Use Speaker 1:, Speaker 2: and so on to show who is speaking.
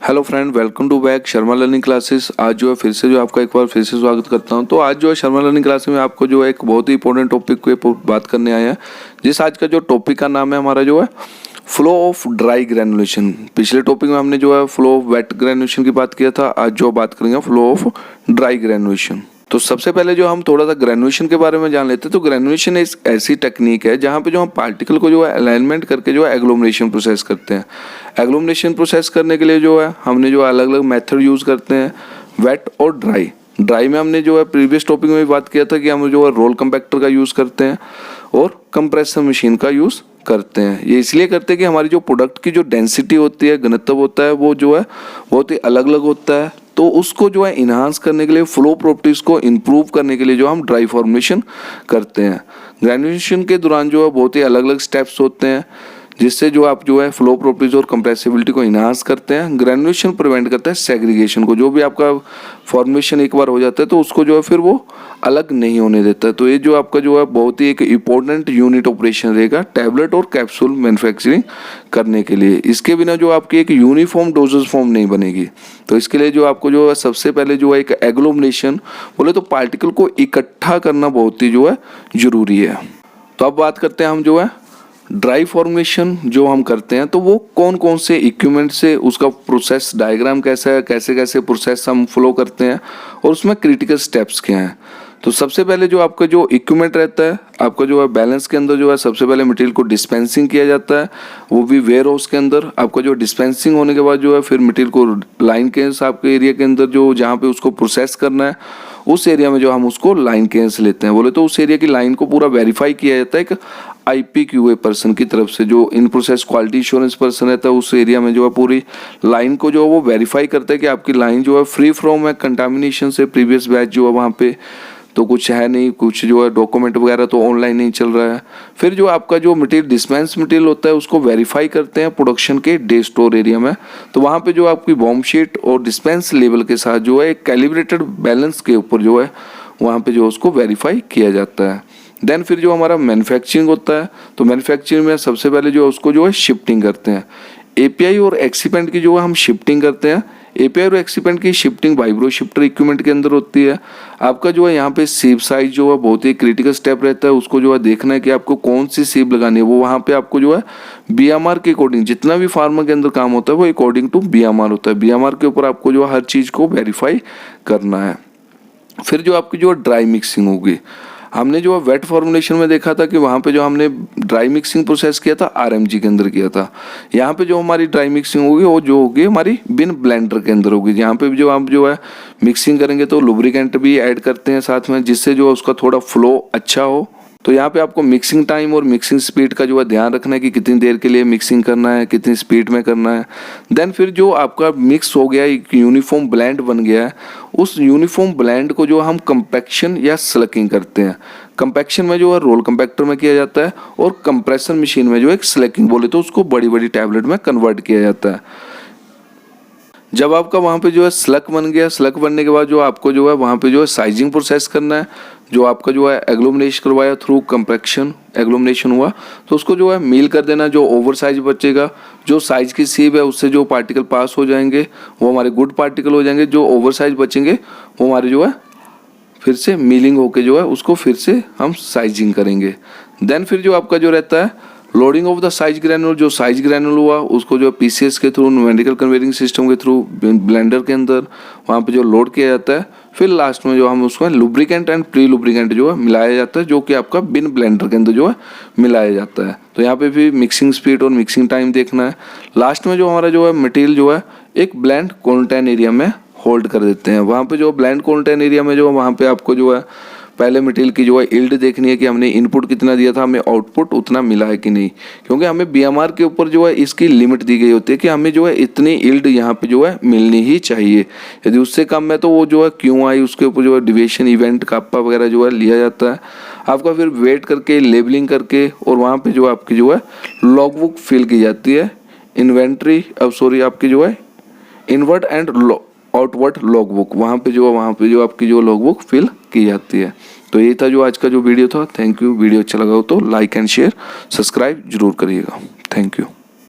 Speaker 1: Hello friend, welcome to back Sharma learning classes. आज जो है फिर से जो आपका एक बार फिर से स्वागत करता हूं। तो आज जो है शर्मा लर्निंग क्लासेस में आपको जो है एक बहुत ही इंपॉर्टेंट टॉपिक पे बात करने आया है। जिस आज का जो टॉपिक का नाम है हमारा जो है फ्लो ऑफ ड्राई ग्रेनुलेशन। पिछले टॉपिक में हमने जो है फ्लो ऑफ वेट ग्रेनुलेशन की बात किया था। आज जो बात करेंगे फ्लो ऑफ ड्राई ग्रेनुलेशन। तो सबसे पहले जो हम थोड़ा सा ग्रेनुलेशन के बारे में जान लेते हैं। तो ग्रेनुलेशन एक ऐसी टेक्निक है जहाँ पे जो हम पार्टिकल को जो है अलाइनमेंट करके जो है एग्लोमरेशन प्रोसेस करते हैं। एग्लोमरेशन प्रोसेस करने के लिए जो है हमने जो अलग अलग मेथड यूज़ करते हैं, वेट और ड्राई में हमने जो है प्रीवियस टॉपिक में भी बात किया था कि हम जो है रोल कंपैक्टर का यूज़ करते हैं और कंप्रेसर मशीन का यूज़ करते हैं। ये इसलिए करते हैं कि हमारी जो प्रोडक्ट की जो डेंसिटी होती है, घनत्व होता है, वो जो है बहुत ही अलग अलग होता है। तो उसको जो है इन्हांस करने के लिए, फ्लो प्रॉपर्टीज को इम्प्रूव करने के लिए जो हम ड्राई फॉर्मेशन करते हैं। ग्रेनुलेशन के दौरान जो है बहुत ही अलग अलग स्टेप्स होते हैं जिससे जो आप जो है फ्लो प्रॉपर्टीज और कंप्रेसिबिलिटी को इन्हांस करते हैं। ग्रेनुलेशन प्रिवेंट करता है सेग्रीगेशन को। जो भी आपका फॉर्मेशन एक बार हो जाता है तो उसको जो है फिर वो अलग नहीं होने देता है। तो ये जो आपका जो है बहुत ही एक इम्पोर्टेंट यूनिट ऑपरेशन रहेगा टैबलेट और कैप्सूल मैन्युफैक्चरिंग करने के लिए। इसके बिना जो आपकी एक यूनिफॉर्म डोजेज फॉर्म नहीं बनेगी। तो इसके लिए जो आपको जो है सबसे पहले जो है एक एग्लोमरेशन बोले तो पार्टिकल को इकट्ठा करना बहुत ही जो है जरूरी है। तो अब बात करते हैं हम जो है ड्राई फॉर्मेशन जो हम करते हैं तो वो कौन कौन से इक्विपमेंट से, उसका प्रोसेस डायग्राम कैसा है, कैसे कैसे प्रोसेस हम फॉलो करते हैं और उसमें क्रिटिकल स्टेप्स क्या हैं। तो सबसे पहले जो आपका जो इक्विपमेंट रहता है, आपका जो है बैलेंस के अंदर जो है सबसे पहले मटेरियल को डिस्पेंसिंग किया जाता है, वो भी वेयर हाउस के अंदर। आपका जो डिस्पेंसिंग होने के बाद जो है फिर मटेरियल को लाइन केस आपके एरिया के अंदर जो जहाँ पे उसको प्रोसेस करना है उस एरिया में जो हम उसको लाइन केस लेते हैं। बोले तो उस एरिया की लाइन को पूरा वेरीफाई किया जाता है एक IPQA पर्सन की तरफ से, जो in process quality insurance person रहता है उस एरिया में जो है पूरी लाइन को जो है वो वेरीफाई करता है कि आपकी लाइन जो है फ्री फ्रॉम है कंटामिनेशन से। प्रीवियस बैच जो है वहाँ पे तो कुछ है नहीं, कुछ जो है डॉक्यूमेंट वगैरह तो ऑनलाइन नहीं चल रहा है। फिर जो आपका जो मटेरियल डिस्पेंस मटेरियल होता है उसको वेरीफाई करते हैं प्रोडक्शन के डे स्टोर एरिया में। तो वहाँ पे जो आपकी बॉम्ब शीट और डिस्पेंस लेवल के साथ जो है एक कैलिब्रेटेड बैलेंस के ऊपर जो है वहाँ पे जो उसको वेरीफाई किया जाता है। देन फिर जो हमारा मैन्युफैक्चरिंग होता है तो मैन्युफैक्चरिंग में सबसे पहले जो है उसको जो है शिफ्टिंग करते हैं। API और एक्सीपेंट की जो है हम शिफ्टिंग करते हैं। API और एक्सीपेंट की शिफ्टिंग वाइब्रो शिफ्टर इक्विपमेंट के अंदर होती है। आपका जो है यहाँ पे सीप साइज जो है बहुत ही क्रिटिकल स्टेप रहता है। उसको जो है देखना है कि आपको कौन सी सीप लगानी है। वो वहाँ पे आपको जो है BMR के अकॉर्डिंग, जितना भी फार्मा के अंदर काम होता है वो अकॉर्डिंग टू BMR होता है। BMR के ऊपर आपको जो है हर चीज़ को वेरीफाई करना है। फिर जो आपकी जो ड्राई मिक्सिंग होगी, हमने जो वेट फॉर्मुलेशन में देखा था कि वहाँ पे जो हमने ड्राई मिक्सिंग प्रोसेस किया था RMG के अंदर किया था। यहाँ पे जो हमारी ड्राई मिक्सिंग होगी वो जो होगी हमारी बिन ब्लेंडर के अंदर होगी। यहाँ पे जो आप जो है मिक्सिंग करेंगे तो लुब्रिकेंट भी ऐड करते हैं साथ में, जिससे जो उसका थोड़ा फ्लो अच्छा हो। तो यहाँ पे आपको मिक्सिंग टाइम और मिक्सिंग स्पीड का जो है ध्यान रखना है कि कितनी देर के लिए मिक्सिंग करना है, कितनी स्पीड में करना है। देन फिर जो आपका मिक्स हो गया, एक यूनिफॉर्म ब्लेंड बन गया है, उस यूनिफॉर्म ब्लेंड को जो हम कंपैक्शन या स्लकिंग करते हैं। कंपैक्शन में जो है रोल कंपैक्टर में किया जाता है और कंप्रेसर मशीन में जो एक स्लकिंग बोले तो उसको बड़ी बड़ी टैबलेट में कन्वर्ट किया जाता है। जब आपका वहाँ पे जो है स्लक बन गया, स्लक बनने के बाद जो आपको जो है वहाँ पे जो है साइजिंग प्रोसेस करना है। जो आपका जो है एग्लोमरेशन करवाया थ्रू कंपैक्शन एग्लोमरेशन हुआ तो उसको जो है मील कर देना। जो ओवर साइज बचेगा, जो साइज की सीप है उससे जो पार्टिकल पास हो जाएंगे वो हमारे गुड पार्टिकल हो जाएंगे। जो ओवर साइज बचेंगे वो हमारे जो है फिर से मीलिंग होके जो है उसको फिर से हम साइजिंग करेंगे। देन फिर जो आपका जो रहता है loading of the size granule, जो साइज ग्रैनुल हुआ उसको जो PCS के थ्रू, न्यूमेरिकल कन्वेयरिंग सिस्टम के थ्रू ब्लेंडर के अंदर वहाँ पे जो लोड किया जाता है। फिर लास्ट में जो हम उसको लुब्रिकेंट एंड प्री लुब्रिकेंट जो है मिलाया जाता है, जो कि आपका बिन ब्लेंडर के अंदर जो है मिलाया जाता है। तो यहाँ पे भी मिक्सिंग स्पीड और मिक्सिंग टाइम देखना है। लास्ट में जो हमारा जो है मटेरियल जो है एक ब्लेंड क्वारंटाइन एरिया में होल्ड कर देते हैं। वहाँ पे जो ब्लेंड क्वारंटाइन एरिया में जो वहाँ पे आपको जो है पहले मटेरियल की जो है यील्ड देखनी है कि हमने इनपुट कितना दिया था, हमें आउटपुट उतना मिला है कि नहीं। क्योंकि हमें BMR के ऊपर जो है इसकी लिमिट दी गई होती है कि हमें जो है इतनी यील्ड यहाँ पे जो है मिलनी ही चाहिए। यदि उससे कम है तो वो जो है QI उसके ऊपर जो है डिविएशन इवेंट काप्पा वगैरह जो है लिया जाता है आपका। फिर वेट करके लेबलिंग करके और वहाँ पे जो आपकी जो है लॉग बुक फिल की जाती है। इन्वेंट्री आपकी जो है inward and outward log book, वहाँ पे जो आपकी जो लॉग बुक फिल की जाती है। तो ये था जो आज का जो वीडियो था। Thank you. वीडियो अच्छा लगा हो तो लाइक एंड शेयर सब्सक्राइब जरूर करिएगा। Thank you.